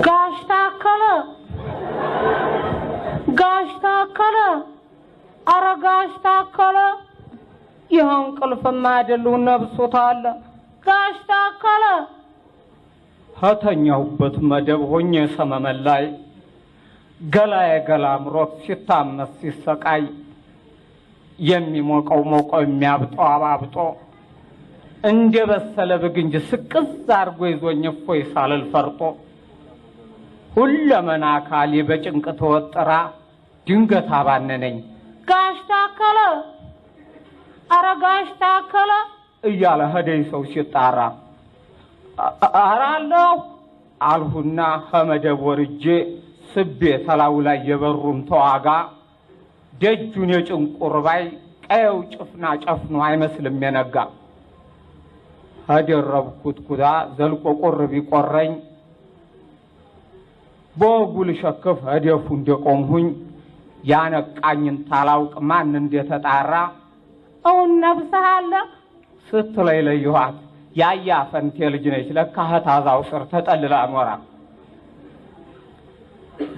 ጋሽ ታከለ አረ ጋሽ ታከለ ይሁን ቅልፍማ አይደሉ ነብሶታል ጋሽ ታከለ ሀተኛውበት መደብ ሆኜ ሰመመን ላይ ገላዬ ገላምሮት ሲታመስ ሲሰቃይ የሚሞቀው ሞቆ የሚያብጠው አባብጦ እንደበሰለ በግንጅ ስቅዝ አርጎ ይዞኝ እፎይ ሳልል ፈርጦ ሁለመና አካሌ በጭንቅ ተወጥራ ድንገት አባነነኝ ጋሽ ታከለ አረ ጋሽ ታከለ እያለ ሄደኝ ሰው ሲጣራ አራለሁ አልሁና ከመደብ ወርጄ ስቤ ተላው ላይ የበሩም ተዋጋ ደጁን የጭንቁርባይ ቀየው ጭፍና ጨፍኖ አይመስልም የነጋ አደረብኩት ኩዳ ዘልቆ ቁር ቢቆረኝ በወጉል ሸከፍ አደፉ እንደቆምሁኝ ያነቃኝን ታላውቅ ማን እንደተጣራ አሁን ነብሰሃለ ስትለይ ለየኋት ያያ ፈንቴ ልጅ ነች ለካ ሀታዛው ስር ተጠልላ ኖራ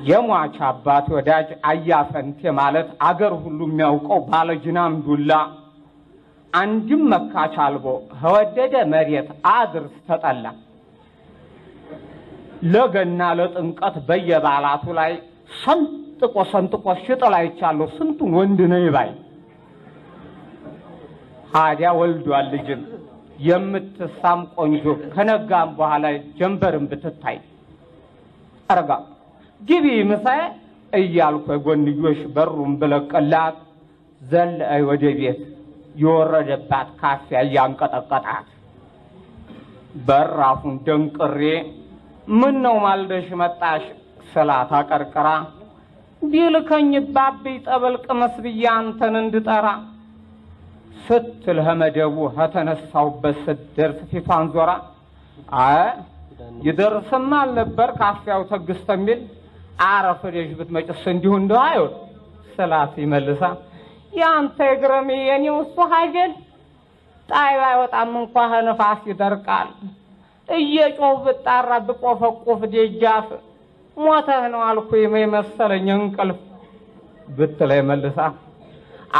የሟች አባት ወዳጅ አያ ፈንቴ ማለት አገር ሁሉ የሚያውቀው ባለጅናም ዱላ አንድም መካች አልቦ ወደደ መሬት አድርስ ተጠላ ለገና ለጥንቀት በየባላቱ ላይ ሰንጥቆ ሽጥላ ይቻለው ስንቱን ወንድ ነው ይባይ ሃዲያ ወልዷል ልጅም የምትሳም ቆንጆ ከነጋም በኋላ ጀንበርም ብትታይ አረጋ ግቢ ምሳይ እያልኩ ጎንዮሽ በሩም ብለቀላት ዘልአይ ወደ ቤት የወረደባት ካፊያ ያንቀጠቀጣት በራፉን ደንቅሬ ምን ነው ማልደሽ መጣሽ ሰላታ ቀርቀራ ቢልከኝ ባቢ ጠበልቅ መስብያ አንተን እንድጠራ ስትል ህመደቡ ከተነሳውበት ስደርስ ፊቷን ዞራ ይደርስም አልነበር ካፊያው ተግስተሚል አረፈደሽ ብትመጭስ እንዲሁ እንደው አይወድ ሰላት ይመልሳ ያንተ ግረም የኔው እሱ ሀጀል ጣይባ አይወጣም እንኳን ነፋስ ይደርቃል እየጮህ ብጣራ ብቆፈቆፍ ደጃፍ ሞተህ ነው አልኩኝ መሰለኝ እንቅልፍ ብትለይ መልሳ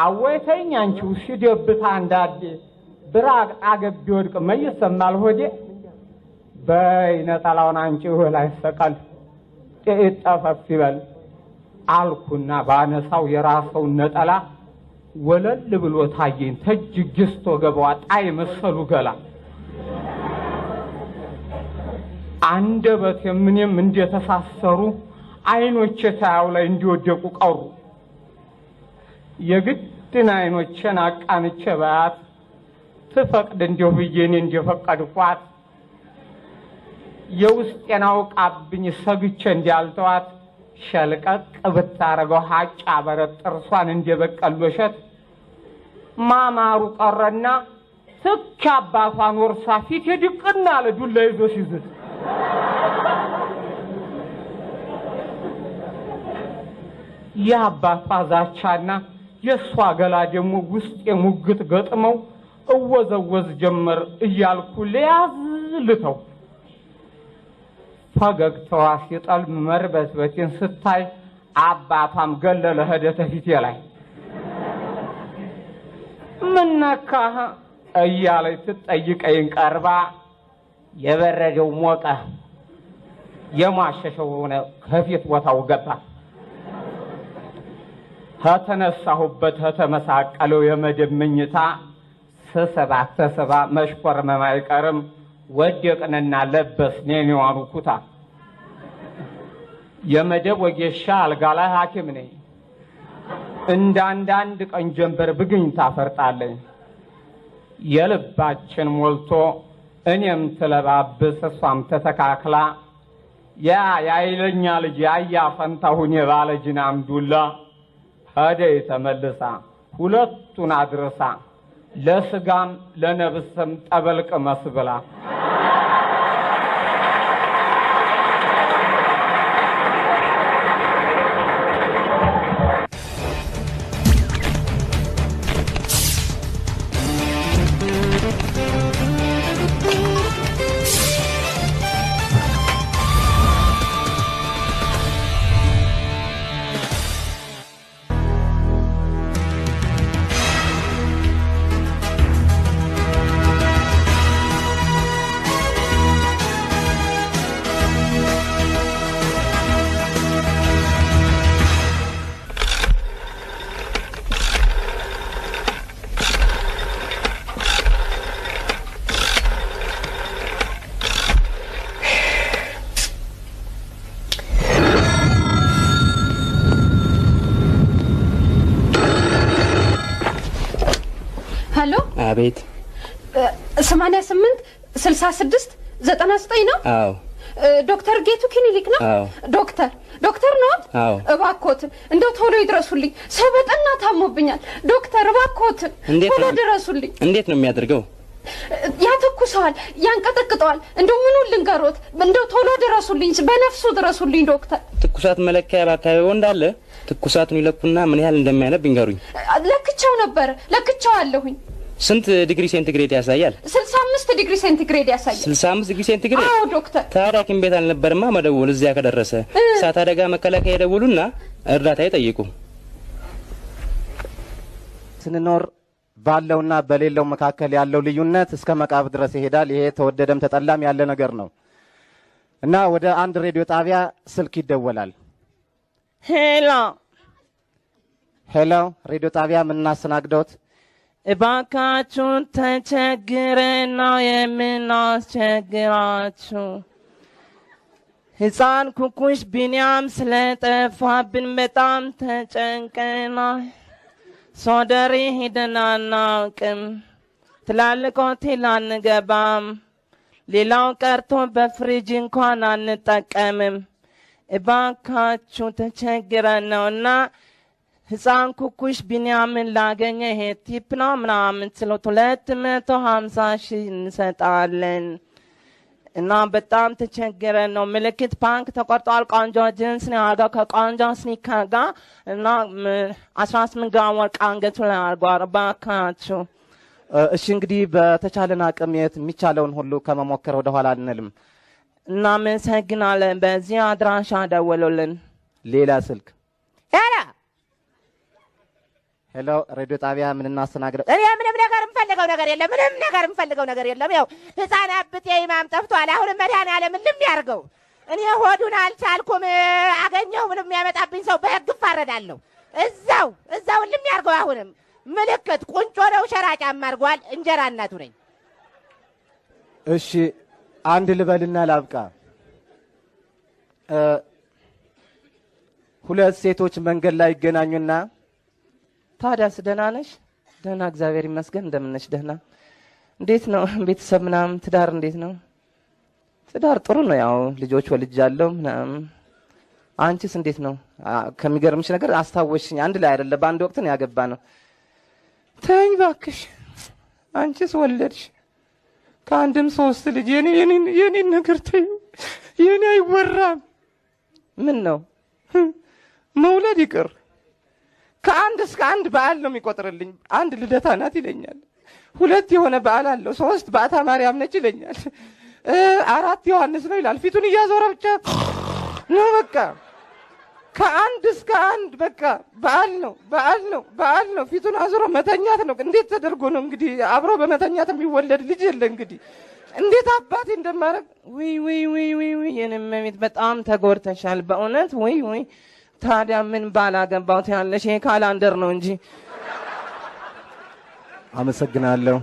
አወይተኝ አንቺው ሲደብታ እንዳዴ ብራቅ አገብ ቢወድቅ መይሰማል ሆዴ በይነጣላውን አንቺው ላይ ሰቀል እጣፈፍ ይበል አልኩና ባነሳው የራሰው ነጠላ ወለል ብሎ ታየኝ ተጅግስቶ ገባው ጣይ መሰሉ ገላ አንደበት ምንም እንደተሳሰሩ አይኖቼ ታያው ላይ እንዲወደቁ ቀሩ የግድን አይኖቼን አቃንቼ ባያት ትፈቅድ እንደው ብዬኔ እንደፈቀድኳት የውስጤን አውቃብኝ ሰግቼ እንዲያልተዋት ሸልቀቅ ብታረገው ሀጫ በረት ጥርሷን እንደበቀሎሸት ማማሩ ቀረና ትክ አባቷን ወርሳ ፊት ድቅና አለ ዱላ ይዞ ሲዝት የአባቷ ዛቻና የሷ ገላ ደግሞ ውስጥ የሙግት ገጥመው እወዘወዝ ጀመር እያልኩ ለያዝልተው ፈገግታዋ ሲጠል መርበትበቴን ስታይ አባቷም ገለለ ሄደተ ፊቴ ላይ ምን ነካህ እያለች ትጠይቀኝ ቀርባ የበረደው ሞቀ የማሸሸው ነው ከፊት ቦታው ገባ ከተነሳሁበት ተመሳቀለው የመደብ መኝታ ሰሰባ መሽኮር መማይቀርም ወደቅንና ለበስን የኔዋኑ ኩታ የመደብ ወጌሻ አልጋ ላይ ሐኪም ነኝ እንዳንዳንድ ቀን ጀንበር ብግኝ ታፈርጣለኝ የልባችን ሞልቶ እኔም ተለባብስ እሷም ተተካክላ ያይለኛ ልጅ ያያ ፈንታሁን የባለጅን አምዱላ ሄደይ ተመልሳ ሁለቱን አድርሳ ለስጋም ለነብስም ጠበልቅ መስብላ አቤት 88 66 99 ነው አዎ ዶክተር ጌቱ ክሊኒክ ነው አዎ ዶክተር ነው አዎ እባክዎት እንደው ቶሎ ይድረሱልኝ ሰው በጠና ታሞብኛል ዶክተር እባክዎት ቶሎ ድረሱልኝ እንዴት ነው የሚያደርገው ያተኩሳል ያንቀጠቅጠዋል እንደው ምኑ ልንገሮት እንደው ቶሎ ድረሱልኝ በነፍሱ ድረሱልኝ ዶክተር ትኩሳት መለኪያ ባካባቢው እንዳለ ትኩሳቱን ይለኩና ምን ያህል እንደሚያነብ ይንገሩኝ ለክቻው አለሁኝ ስንት ዲግሪ ሴንቲግሬድ ያሳያል 65 ዲግሪ ሴንቲግሬድ ያሳያል 65 ዲግሪ ሴንቲግሬድ አዎ ዶክተር ታዲያ ቤት አልነበርማ መደወል እዚያ ከደረሰ እሳት አደጋ መከላከያ ይደውሉና እርዳታ ይጠይቁ ስንኖር ባለውና በሌለው መካከል ያለው ልዩነት እስከ መቃብር ድረስ ይሄዳል ይሄ ተወደደም ተጠላም ያለ ነገር ነው እና ወደ አንድ ሬዲዮ ጣቢያ ስልክ ይደወላል ሄሎ ሬዲዮ ጣቢያ ምን እናስተናግዶት እባካችሁ ተቸግረን ነው የምናስቸግራችሁ ሕፃን ኩኩሽ ቢንያም ስለጠፋብን በጣም ተጨንቀናል ሶደሬ ሄደን አናውቅም ትላልቅ ሆቴል አንገባም ሌላው ቀርቶ በፍሪጅ እንኳን አንጠቀምም እባካችሁ ተቸግረን ነውና ሕፃን ኩኩሽ ቢንያምን ላገኘ ይሄ ቲፕ ነው ምናምን ስለው 250,000 እንሰጣለን እና በጣም ተቸግረን ነው ምልክት ባንክ ተቆርጧል ቆንጆ ጅንስ ነው ያደረገው ከቆንጆ ስኒከር ጋር እና 18 ግራም ወርቅ አንገቱ ላይ አድርጓል እባካችሁ እሺ እንግዲህ በተቻለን አቅም የሚቻለውን ሁሉ ከመሞከር ወደ ኋላ አንልም እናመሰግናለን በዚህ አድራሻ ደውሉልን ሌላ ስልክ ሄሎ ሬዲዮ ጣቢያ ምን እናስተናግደው እኔ ምንም ነገር እንፈልገው ነገር የለም ያው ህፃን አብጤ ኢማም ጠፍቷል አሁን መድኃኒዓለም ልም ያርገው እኔ ሆዱን አልቻልኩም አገኘው ምንም ያመጣብኝ ሰው በህግ ፈረዳለሁ እዛው ልም ያርገው አሁንም ምልክት ቁንጮ ነው ሸራጫም አርጓል እንጀራ እናቱ ነኝ እሺ አንድ ልበልና ላብቃ ሁለት ሴቶች መንገድ ላይ ይገናኙና ታዲያስ ደህና ነሽ ደህና እግዚአብሔር ይመስገን እንደምን ነሽ ደህና እንዴት ነው ቤተሰብ ምናምን ትዳር እንዴት ነው ትዳር ጥሩ ነው ያው ልጆች ወልጃለሁ ምናምን አንቺስ እንዴት ነው ከሚገርምሽ ነገር አስታወሽኝ አንድ ላይ አይደለ በአንድ ወቅት ነው ያገባ ነው ተኝ ባክሽ አንቺስ ወለድሽ ከአንድም ሶስት ልጅ የኔ ነገር ተይ የኔ አይወራም ምን ነው መውለድ ይቅር ከአንድ እስከ አንድ በዓል ነው የሚቆጥርልኝ አንድ ልደታ ናት ይለኛል ሁለት የሆነ በዓል አለው ሶስት ባታ ማርያም ነች ይለኛል አራት ዮሐንስ ነው ይላል ፊቱን እያዞረ ብቻ ነው በቃ ከአንድ እስከ አንድ በቃ በዓል ነው ፊቱን አዞሮ መተኛት ነው እንዴት ተደርጎ ነው እንግዲህ አብሮ በመተኛት የሚወለድ ልጅ የለ እንግዲህ እንዴት አባቴ እንደማረግ ወይ የነመሚት በጣም ተጎርተሻል በእውነት ወይ ታዲያ ምን ባላገባው ያለሽ ይሄ ካላንደር ነው እንጂ አመሰግናለሁ